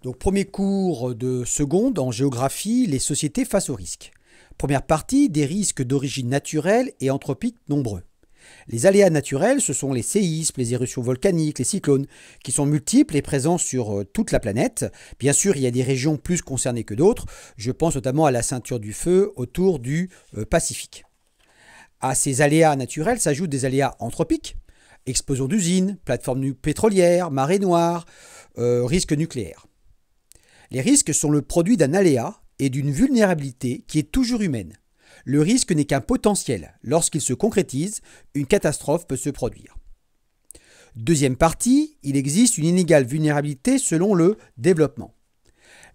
Donc, premier cours de seconde en géographie, les sociétés face aux risques. Première partie, des risques d'origine naturelle et anthropique nombreux. Les aléas naturels, ce sont les séismes, les éruptions volcaniques, les cyclones, qui sont multiples et présents sur toute la planète. Bien sûr, il y a des régions plus concernées que d'autres. Je pense notamment à la ceinture du feu autour du Pacifique. À ces aléas naturels s'ajoutent des aléas anthropiques, explosion d'usines, plateformes pétrolières, marées noires, risques nucléaires. Les risques sont le produit d'un aléa et d'une vulnérabilité qui est toujours humaine. Le risque n'est qu'un potentiel. Lorsqu'il se concrétise, une catastrophe peut se produire. Deuxième partie, il existe une inégale vulnérabilité selon le développement.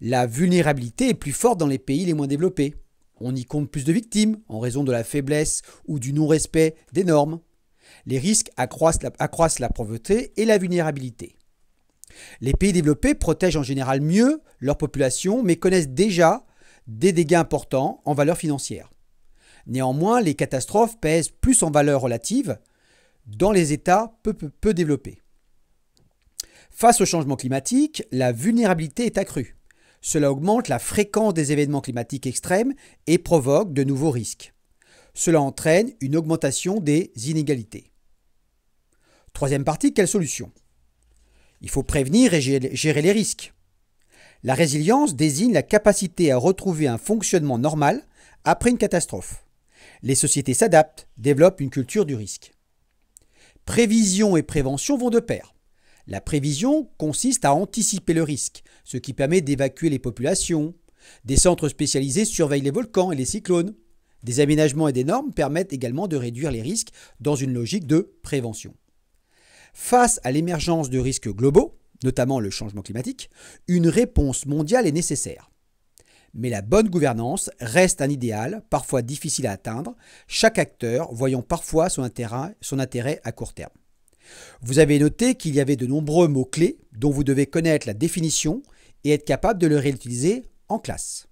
La vulnérabilité est plus forte dans les pays les moins développés. On y compte plus de victimes en raison de la faiblesse ou du non-respect des normes. Les risques accroissent la pauvreté et la vulnérabilité. Les pays développés protègent en général mieux leur population, mais connaissent déjà des dégâts importants en valeur financière. Néanmoins, les catastrophes pèsent plus en valeur relative dans les États peu développés. Face au changement climatique, la vulnérabilité est accrue. Cela augmente la fréquence des événements climatiques extrêmes et provoque de nouveaux risques. Cela entraîne une augmentation des inégalités. Troisième partie, quelle solution ? Il faut prévenir et gérer les risques. La résilience désigne la capacité à retrouver un fonctionnement normal après une catastrophe. Les sociétés s'adaptent, développent une culture du risque. Prévision et prévention vont de pair. La prévision consiste à anticiper le risque, ce qui permet d'évacuer les populations. Des centres spécialisés surveillent les volcans et les cyclones. Des aménagements et des normes permettent également de réduire les risques dans une logique de prévention. Face à l'émergence de risques globaux, notamment le changement climatique, une réponse mondiale est nécessaire. Mais la bonne gouvernance reste un idéal, parfois difficile à atteindre, chaque acteur voyant parfois son intérêt à court terme. Vous avez noté qu'il y avait de nombreux mots-clés dont vous devez connaître la définition et être capable de les réutiliser en classe.